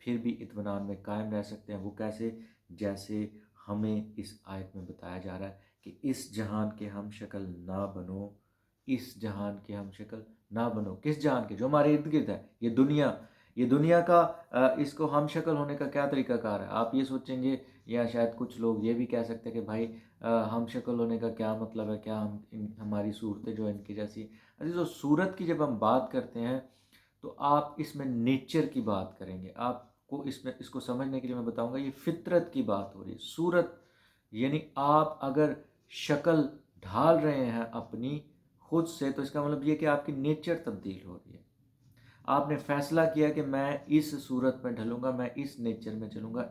پھر بھی اطمینان میں قائم رہ سکتے ہیں۔ وہ کیسے؟ جیسے ہمیں اس آیت میں بتایا جا رہا ہے کہ اس جہان کے ہم شکل نہ بنو، اس جہان کے ہم شکل نہ بنو۔ کس جہان کے؟ جو ہمارے ارد گرد ہے، یہ دنیا۔ یہ دنیا کا اس کو ہم شکل ہونے کا کیا طریقہ کار ہے؟ آپ یہ سوچیں گے، یا شاید کچھ لوگ یہ بھی کہہ سکتے ہیں کہ بھائی ہم شکل ہونے کا کیا مطلب ہے؟ کیا ہماری صورتیں جو ان کی جیسی؟ عزیزو، صورت کی جب ہم بات کرتے ہیں تو آپ اس میں نیچر کی بات کریں گے۔ آپ کو اس کو سمجھنے کے لیے میں بتاؤں گا، یہ فطرت کی بات ہو رہی ہے۔ صورت یعنی آپ اگر شکل ڈھال رہے ہیں اپنی خود سے، تو اس کا مطلب یہ کہ آپ کی نیچر تبدیل ہو رہی ہے۔ آپ نے فیصلہ کیا کہ میں اس صورت میں ڈھلوں گا، میں اس نیچر میں چلوں گا،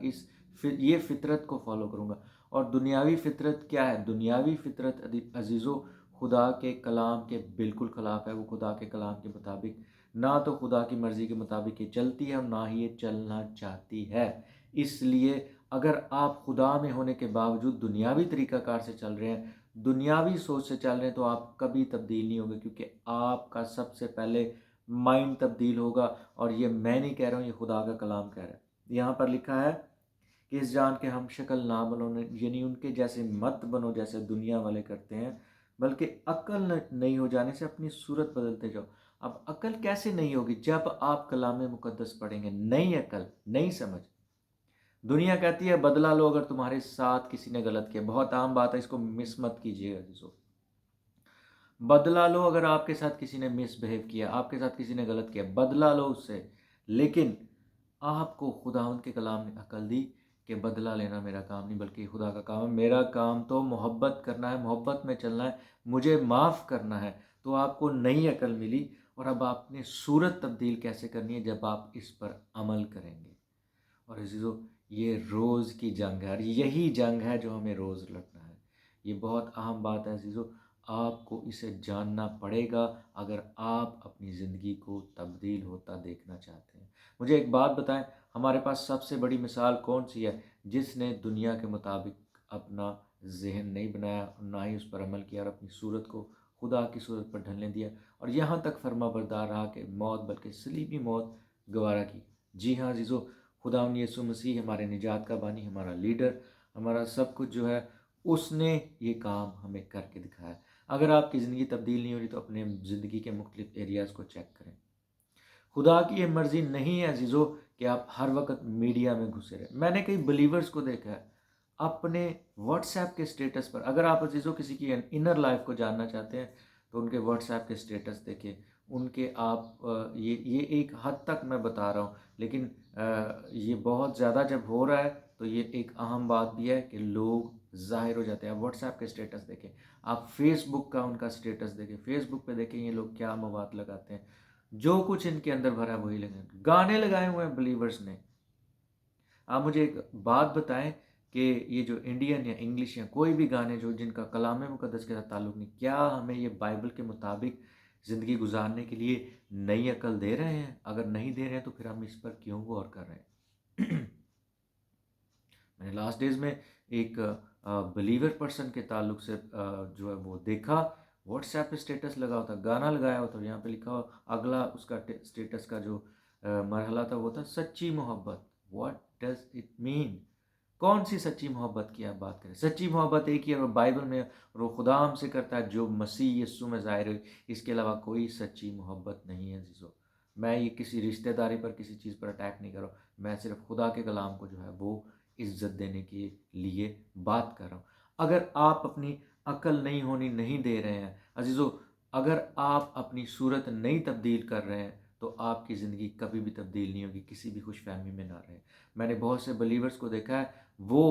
یہ فطرت کو فالو کروں گا۔ اور دنیاوی فطرت کیا ہے؟ دنیاوی فطرت عزیزو خدا کے کلام کے بالکل خلاف ہے۔ وہ خدا کے کلام کے مطابق نہ تو خدا کی مرضی کے مطابق یہ چلتی ہے اور نہ ہی یہ چلنا چاہتی ہے۔ اس لیے اگر آپ خدا میں ہونے کے باوجود دنیاوی طریقہ کار سے چل رہے ہیں، دنیاوی سوچ سے چل رہے ہیں، تو آپ کبھی تبدیل نہیں ہوگے، کیونکہ آپ کا سب سے پہلے مائنڈ تبدیل ہوگا۔ اور یہ میں نہیں کہہ رہا ہوں، یہ خدا کا کلام کہہ رہا ہے۔ یہاں پر لکھا ہے کہ اس جان کے ہم شکل نہ بنو، یعنی ان کے جیسے مت بنو جیسے دنیا والے کرتے ہیں، بلکہ عقل نہیں ہو جانے سے اپنی صورت بدلتے جاؤ۔ اب عقل کیسے نہیں ہوگی؟ جب آپ کلام مقدس پڑھیں گے۔ نئی عقل، نئی سمجھ۔ دنیا کہتی ہے بدلا لو اگر تمہارے ساتھ کسی نے غلط کیا۔ بہت عام بات ہے، اس کو مس مت کیجیے عزیزو۔ بدلا لو اگر آپ کے ساتھ کسی نے مس بہیو کیا، آپ کے ساتھ کسی نے غلط کیا، بدلا لو اس سے۔ لیکن آپ کو خداوند کے کلام نے عقل دی کہ بدلہ لینا میرا کام نہیں، بلکہ خدا کا کام ہے۔ میرا کام تو محبت کرنا ہے، محبت میں چلنا ہے، مجھے معاف کرنا ہے۔ تو آپ کو نئی عقل ملی، اور اب آپ نے صورت تبدیل کیسے کرنی ہے؟ جب آپ اس پر عمل کریں گے۔ اور عزیزو، یہ روز کی جنگ ہے، اور یہی جنگ ہے جو ہمیں روز لڑنا ہے۔ یہ بہت اہم بات ہے عزیزو، آپ کو اسے جاننا پڑے گا اگر آپ اپنی زندگی کو تبدیل ہوتا دیکھنا چاہتے ہیں۔ مجھے ایک بات بتائیں، ہمارے پاس سب سے بڑی مثال کون سی ہے جس نے دنیا کے مطابق اپنا ذہن نہیں بنایا، نہ ہی اس پر عمل کیا، اور اپنی صورت کو خدا کی صورت پر ڈھلنے دیا، اور یہاں تک فرما بردار رہا کہ موت، بلکہ صلیبی موت گوارا کی؟ جی ہاں عزیزو، خداوند یسوع مسیح ہمارے نجات کا بانی، ہمارا لیڈر، ہمارا سب کچھ جو ہے، اس نے یہ کام ہمیں کر کے دکھایا۔ اگر آپ کی زندگی تبدیل نہیں ہو رہی تو اپنے زندگی کے مختلف ایریاز کو چیک کریں۔ خدا کی یہ مرضی نہیں ہے عزیزو کہ آپ ہر وقت میڈیا میں گھسے رہیں۔ میں نے کئی بلیورز کو دیکھا ہے اپنے واٹس ایپ کے سٹیٹس پر، اگر آپ عزیزو کسی کی انر لائف کو جاننا چاہتے ہیں تو ان کے واٹس ایپ کے سٹیٹس دیکھیں، ان کے آپ یہ ایک حد تک میں بتا رہا ہوں، لیکن یہ بہت زیادہ جب ہو رہا ہے تو یہ ایک اہم بات بھی ہے کہ لوگ ظاہر ہو جاتے ہیں۔ آپ واٹس ایپ کے سٹیٹس دیکھیں، آپ فیس بک کا ان کا سٹیٹس دیکھیں، فیس بک پہ دیکھیں یہ لوگ کیا مواد لگاتے ہیں، جو کچھ ان کے اندر بھرا ہے وہی لگائیں، گانے لگائے ہوئے ہیں بلیورز نے۔ آپ مجھے ایک بات بتائیں کہ یہ جو انڈین یا انگلش یا کوئی بھی گانے جو جن کا کلام مقدس کے ساتھ تعلق نہیں، کیا ہمیں یہ بائبل کے مطابق زندگی گزارنے کے لیے نئی عقل دے رہے ہیں؟ اگر نہیں دے رہے ہیں تو پھر ہم اس پر کیوں غور کر رہے ہیں؟ میں نے لاسٹ ڈیز میں ایک بلیور پرسن کے تعلق سے جو ہے وہ دیکھا، واٹس ایپ پہ اسٹیٹس لگا ہوتا، گانا لگایا ہوتا، یہاں پہ لکھا ہو اگلا اس کا اسٹیٹس کا جو مرحلہ تھا وہ تھا سچی محبت۔ What does it mean? کون سی سچی محبت کی آپ بات کریں؟ سچی محبت ایک ہی ہے، اور بائبل میں، اور وہ خدا ہم سے کرتا ہے جو مسیح یسوع میں ظاہر ہوئی، اس کے علاوہ کوئی سچی محبت نہیں ہے عزیزو۔ میں یہ کسی رشتہ داری پر کسی چیز پر اٹیک نہیں کر رہا ہوں، میں صرف خدا کے کلام کو جو ہے وہ عزت دینے کے لیے بات کر رہا ہوں۔ اگر آپ اپنی عقل نہیں ہونی نہیں دے رہے ہیں عزیزو، اگر آپ اپنی صورت نہیں تبدیل کر رہے ہیں تو آپ کی زندگی کبھی بھی تبدیل نہیں ہوگی، کسی بھی خوش فہمی میں نہ رہیں۔ میں نے بہت سے بلیورز کو دیکھا ہے، وہ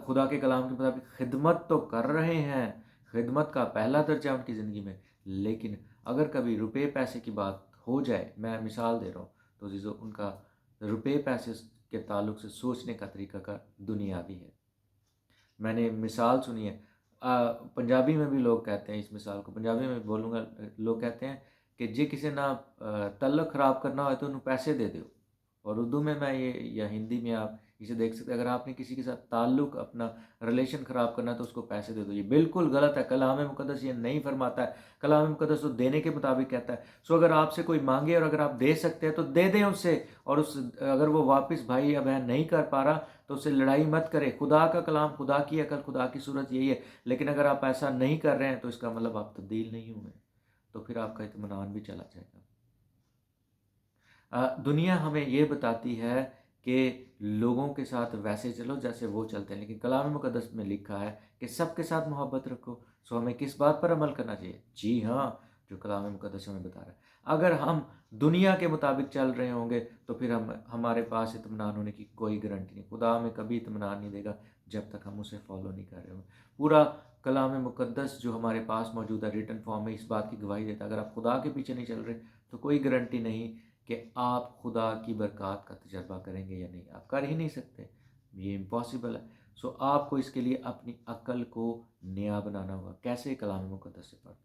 خدا کے کلام کے مطابق خدمت تو کر رہے ہیں، خدمت کا پہلا درجہ ان کی زندگی میں، لیکن اگر کبھی روپے پیسے کی بات ہو جائے، میں مثال دے رہا ہوں، تو عزیزو ان کا روپے پیسے کے تعلق سے سوچنے کا طریقہ کا دنیاوی ہے۔ میں نے مثال سنی ہے، پنجابی میں بھی لوگ کہتے ہیں، اس مثال کو پنجابی میں بولوں گا، لوگ کہتے ہیں کہ جی کسی نہ تعلق خراب کرنا ہو تو انہوں پیسے دے دو، اور اردو میں یہ یا ہندی میں آپ اسے دیکھ سکتے ہیں۔ اگر آپ نے کسی کے ساتھ تعلق اپنا ریلیشن خراب کرنا ہے تو اس کو پیسے دے دو، یہ بالکل غلط ہے، کلام مقدس یہ نہیں فرماتا ہے۔ کلام مقدس تو دینے کے مطابق کہتا ہے۔ سو اگر آپ سے کوئی مانگے اور اگر آپ دے سکتے ہیں تو دے دیں اس سے، اور اگر وہ واپس بھائی یا بہن نہیں کر پا رہا تو اس سے لڑائی مت کرے۔ خدا کا کلام، خدا کی عقل، خدا کی صورت یہی ہے، لیکن اگر آپ ایسا نہیں کر رہے ہیں تو اس کا مطلب آپ تبدیل نہیں ہوئے، تو پھر آپ کا اطمینان بھی چلا جائے گا۔ دنیا ہمیں یہ بتاتی ہے کہ لوگوں کے ساتھ ویسے چلو جیسے وہ چلتے ہیں، لیکن کلام مقدس میں لکھا ہے کہ سب کے ساتھ محبت رکھو۔ سو ہمیں کس بات پر عمل کرنا چاہیے؟ جی ہاں، جو کلام مقدس ہمیں بتا رہا ہے۔ اگر ہم دنیا کے مطابق چل رہے ہوں گے تو پھر ہمارے پاس اطمینان ہونے کی کوئی گارنٹی نہیں۔ خدا ہمیں کبھی اطمینان نہیں دے گا جب تک ہم اسے فالو نہیں کر رہے ہوں۔ پورا کلام مقدس جو ہمارے پاس موجود ہے ریٹن فارم میں، اس بات کی گواہی دیتا ہے اگر آپ خدا کے پیچھے نہیں چل رہے تو کوئی گارنٹی نہیں کہ آپ خدا کی برکات کا تجربہ کریں گے یا نہیں، آپ کر ہی نہیں سکتے، یہ امپاسبل ہے۔ سو آپ کو اس کے لیے اپنی عقل کو نیا بنانا ہوگا۔ کیسے؟ کلام مقدس سے پڑھ،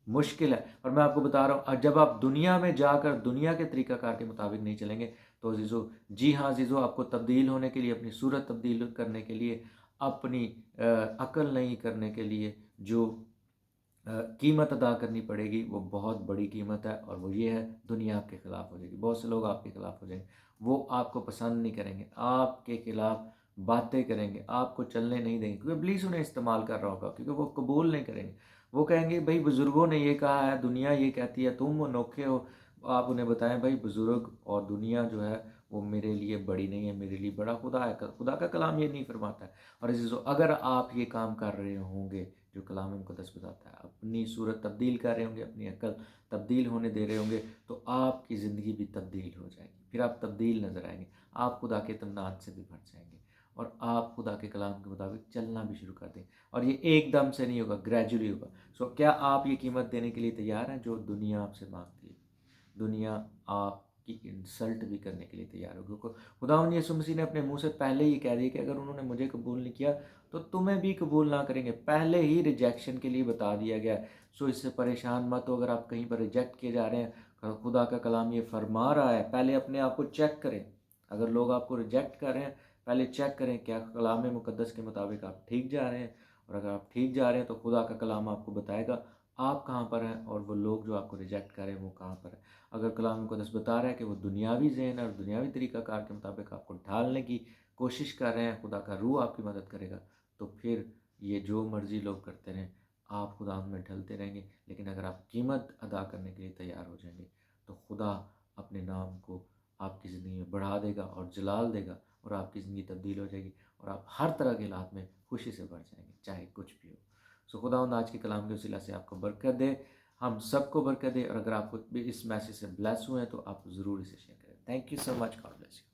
مشکل ہے، اور میں آپ کو بتا رہا ہوں جب آپ دنیا میں جا کر دنیا کے طریقہ کار کے مطابق نہیں چلیں گے تو عزیزو، جی ہاں عزیزو، آپ کو تبدیل ہونے کے لیے، اپنی صورت تبدیل کرنے کے لیے، اپنی عقل نہیں کرنے کے لیے جو قیمت ادا کرنی پڑے گی وہ بہت بڑی قیمت ہے، اور وہ یہ ہے دنیا آپ کے خلاف ہو جائے گی، بہت سے لوگ آپ کے خلاف ہو جائیں گے، وہ آپ کو پسند نہیں کریں گے، آپ کے خلاف باتیں کریں گے، آپ کو چلنے نہیں دیں گے، کیونکہ ابلیس انہیں استعمال کر رہا ہوگا، کیونکہ وہ قبول نہیں کریں گے۔ وہ کہیں گے بھائی بزرگوں نے یہ کہا ہے، دنیا یہ کہتی ہے، تم انوکھے ہو، آپ انہیں بتائیں بھائی بزرگ اور دنیا جو ہے وہ میرے لیے بڑی نہیں ہے، میرے لیے بڑا خدا ہے۔ خدا کا کلام یہ نہیں فرماتا ہے۔ اور عزیزو، اگر آپ یہ کام کر رہے ہوں گے جو کلام مقدس بتاتا ہے، اپنی صورت تبدیل کر رہے ہوں گے، اپنی عقل تبدیل ہونے دے رہے ہوں گے، تو آپ کی زندگی بھی تبدیل ہو جائے گی، پھر آپ تبدیل نظر آئیں گے، آپ خدا کے اطمینان سے بھی بھر جائیں گے، اور آپ خدا کے کلام کے مطابق چلنا بھی شروع کر دیں۔ اور یہ ایک دم سے نہیں ہوگا، گریجولی ہوگا۔ سو کیا آپ یہ قیمت دینے کے لیے تیار ہیں جو دنیا آپ سے مانگتی ہے؟ دنیا آپ کی انسلٹ بھی کرنے کے لیے تیار ہوگی، کیونکہ خداوند یسوع مسیح نے اپنے منہ سے پہلے ہی کہہ دیا کہ اگر انہوں نے مجھے قبول نہیں کیا تو تمہیں بھی قبول نہ کریں گے، پہلے ہی ریجیکشن کے لیے بتا دیا گیا ہے۔ سو اس سے پریشان مت ہو اگر آپ کہیں پر ریجیکٹ کیے جا رہے ہیں، خدا کا کلام یہ فرما رہا ہے، پہلے اپنے آپ کو چیک کریں۔ اگر لوگ آپ کو ریجیکٹ کر رہے ہیں، پہلے چیک کریں کیا کلام مقدس کے مطابق آپ ٹھیک جا رہے ہیں، اور اگر آپ ٹھیک جا رہے ہیں تو خدا کا کلام آپ کو بتائے گا آپ کہاں پر ہیں، اور وہ لوگ جو آپ کو ریجیکٹ کر رہے ہیں وہ کہاں پر ہیں۔ اگر کلام مقدس بتا رہا ہے کہ وہ دنیاوی ذہن اور دنیاوی طریقہ کار کے مطابق آپ کو ڈھالنے کی کوشش کر رہے ہیں، خدا کا روح آپ کی مدد کرے گا، تو پھر یہ جو مرضی لوگ کرتے رہیں، آپ خدا میں ڈھلتے رہیں گے۔ لیکن اگر آپ قیمت ادا کرنے کے لیے تیار ہو جائیں گے تو خدا اپنے نام کو آپ کی زندگی میں بڑھا دے گا اور جلال دے گا، اور آپ کی زندگی تبدیل ہو جائے گی، اور آپ ہر طرح کے حالات میں خوشی سے بھر جائیں گے، چاہے کچھ بھی ہو۔ سو خداوند آج کے کلام کے وسیلہ سے آپ کو برکت دے، ہم سب کو برکت دے، اور اگر آپ کو بھی اس میسیج سے بلیس ہوئے ہیں تو آپ ضرور اسے شیئر کریں۔ Thank you so much, God bless you.